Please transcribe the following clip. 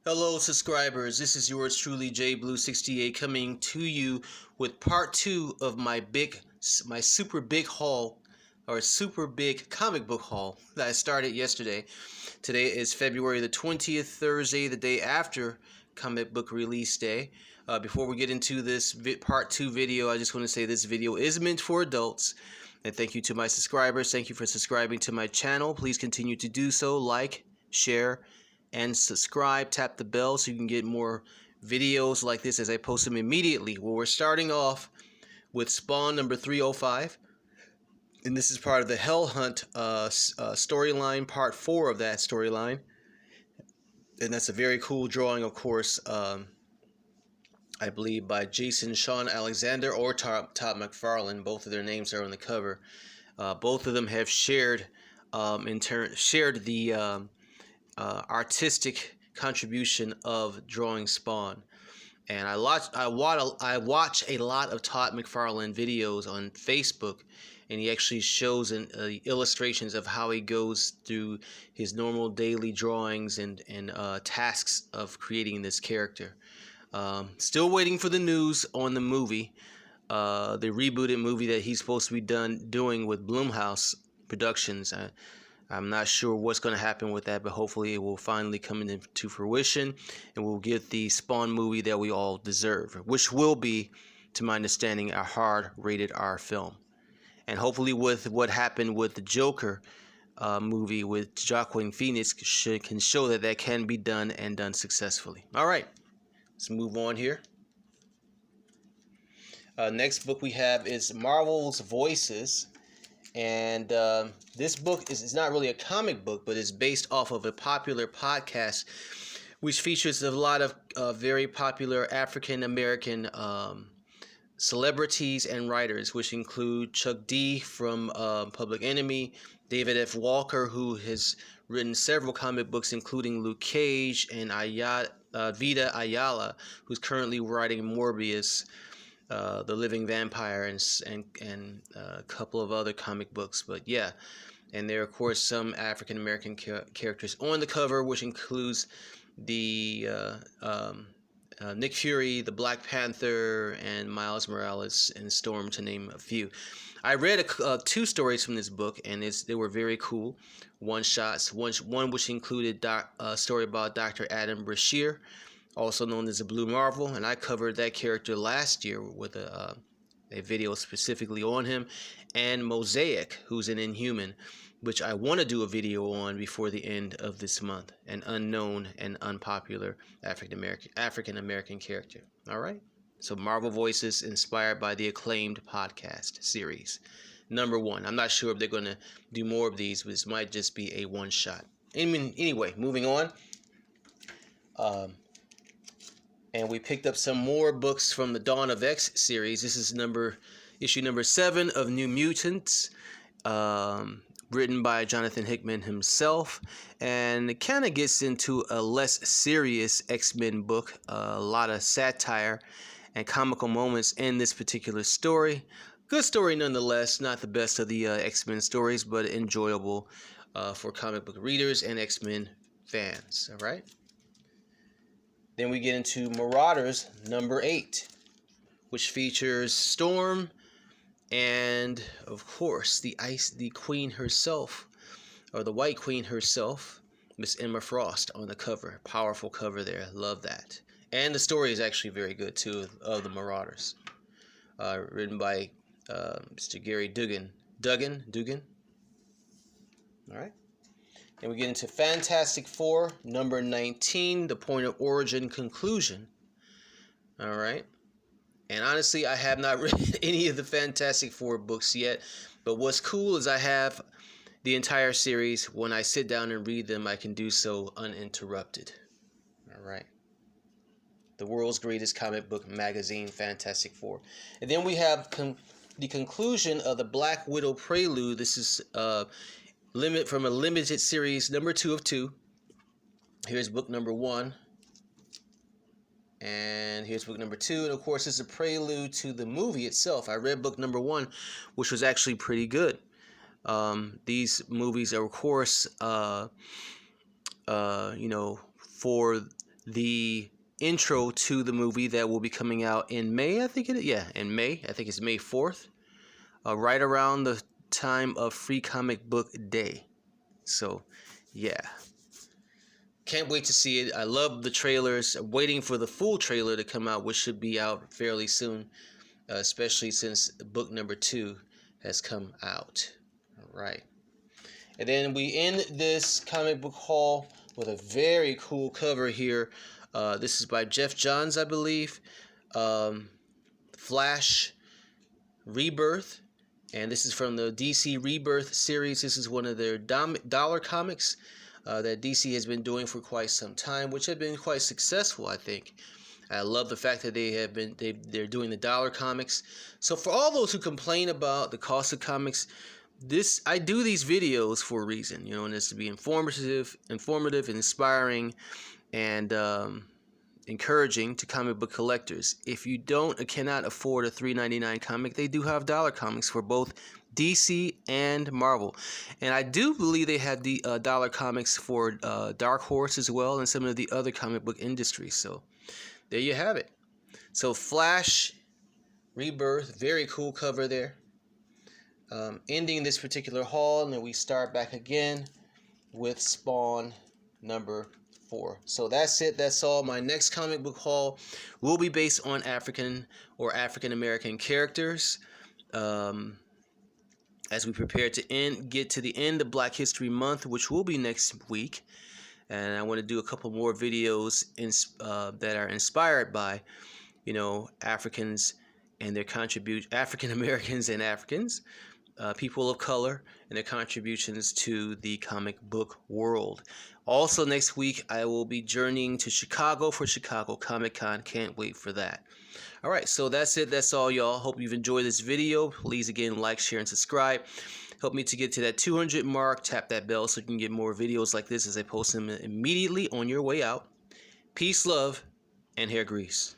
Hello subscribers, this is yours truly JBlue68 coming to you with part 2 of my super big haul, or super big comic book haul that I started yesterday. Today is February the 20th, Thursday, the day after comic book release day. Before we get into this part 2 video, I just want to say this video is meant for adults. And thank you to my subscribers. Thank you for subscribing to my channel. Please continue to do so. Like, share, and subscribe. Tap the bell so you can get more videos like this as I post them immediately. Well, we're starting off with Spawn number 305. And this is part of the Hell Hunt storyline, part 4 of that storyline. And that's a very cool drawing, of course, I believe by Jason Shawn Alexander or Todd McFarlane. Both of their names are on the cover. Both of them have shared the artistic contribution of drawing Spawn. And I watch a lot of Todd McFarlane videos on Facebook, and he actually shows illustrations of how he goes through his normal daily drawings and tasks of creating this character. Still waiting for the news on the movie, the rebooted movie that he's supposed to be doing with Blumhouse Productions. I'm not sure what's going to happen with that, but hopefully it will finally come into fruition and we'll get the Spawn movie that we all deserve, which will be, to my understanding, a hard rated R film. And hopefully with what happened with the Joker movie with Joaquin Phoenix can show that can be done and done successfully. All right, let's move on here. Next book we have is Marvel's Voices. And this book is not really a comic book, but it's based off of a popular podcast, which features a lot of very popular African-American celebrities and writers, which include Chuck D from Public Enemy, David F. Walker, who has written several comic books, including Luke Cage, and Vita Ayala, who's currently writing Morbius, The Living Vampire, and a couple of other comic books. But yeah, and there are of course some African American characters on the cover, which includes the Nick Fury, the Black Panther, and Miles Morales and Storm, to name a few. I read two stories from this book, and they were very cool. One shots, one which included a story about Dr. Adam Brashear, also known as the Blue Marvel, and I covered that character last year with a video specifically on him, and Mosaic, who's an Inhuman, which I want to do a video on before the end of this month, an unknown and unpopular African American character. All right, so Marvel Voices, inspired by the acclaimed podcast series. Number 1. I'm not sure if they're going to do more of these, but this might just be a one shot. Anyway, moving on. And we picked up some more books from the Dawn of X series. This is issue number 7 of New Mutants, written by Jonathan Hickman himself. And it kind of gets into a less serious X-Men book, a lot of satire and comical moments in this particular story. Good story nonetheless, not the best of the X-Men stories, but enjoyable for comic book readers and X-Men fans. All right. Then we get into Marauders number 8, which features Storm and, of course, the Queen herself, or the White Queen herself, Miss Emma Frost on the cover. Powerful cover there. Love that. And the story is actually very good, too, of the Marauders. Written by Mr. Gary Duggan. All right. And we get into Fantastic Four, number 19, The Point of Origin Conclusion. All right. And honestly, I have not read any of the Fantastic Four books yet. But what's cool is I have the entire series. When I sit down and read them, I can do so uninterrupted. All right. The world's greatest comic book magazine, Fantastic Four. And then we have the conclusion of the Black Widow Prelude. This is from a limited series, number 2 of 2. Here's book number 1. And here's book number 2. And of course, it's a prelude to the movie itself. I read book number 1, which was actually pretty good. These movies are, of course, for the intro to the movie that will be coming out in May, I think it is. Yeah, in May. I think it's May 4th, right around the time of Free Comic Book Day. So, yeah. Can't wait to see it. I love the trailers. I'm waiting for the full trailer to come out, which should be out fairly soon, especially since book number 2 has come out. All right. And then we end this comic book haul with a very cool cover here. This is by Jeff Johns, I believe. Flash Rebirth. And this is from the DC Rebirth series. This is one of their dollar comics that DC has been doing for quite some time, which have been quite successful, I think. I love the fact that they're doing the dollar comics. So for all those who complain about the cost of comics, I do these videos for a reason, and it's to be informative, inspiring, and encouraging to comic book collectors. If you don't or cannot afford a $3.99 comic, they do have dollar comics for both DC and Marvel. And I do believe they have the dollar comics for Dark Horse as well, and some of the other comic book industries. So there you have it. So Flash Rebirth, very cool cover there. Ending this particular haul, and then we start back again with Spawn number 4. So that's it. That's all. My next comic book haul will be based on African or African American characters. As we prepare to get to the end of Black History Month, which will be next week, and I want to do a couple more videos that are inspired by, Africans and their African Americans and Africans. People of color and their contributions to the comic book world. Also next week, I will be journeying to Chicago for Chicago Comic-Con. Can't wait for that. All right, so that's it. That's all, y'all. Hope you've enjoyed this video. Please, again, like, share, and subscribe. Help me to get to that 200 mark. Tap that bell so you can get more videos like this as I post them immediately on your way out. Peace, love, and hair grease.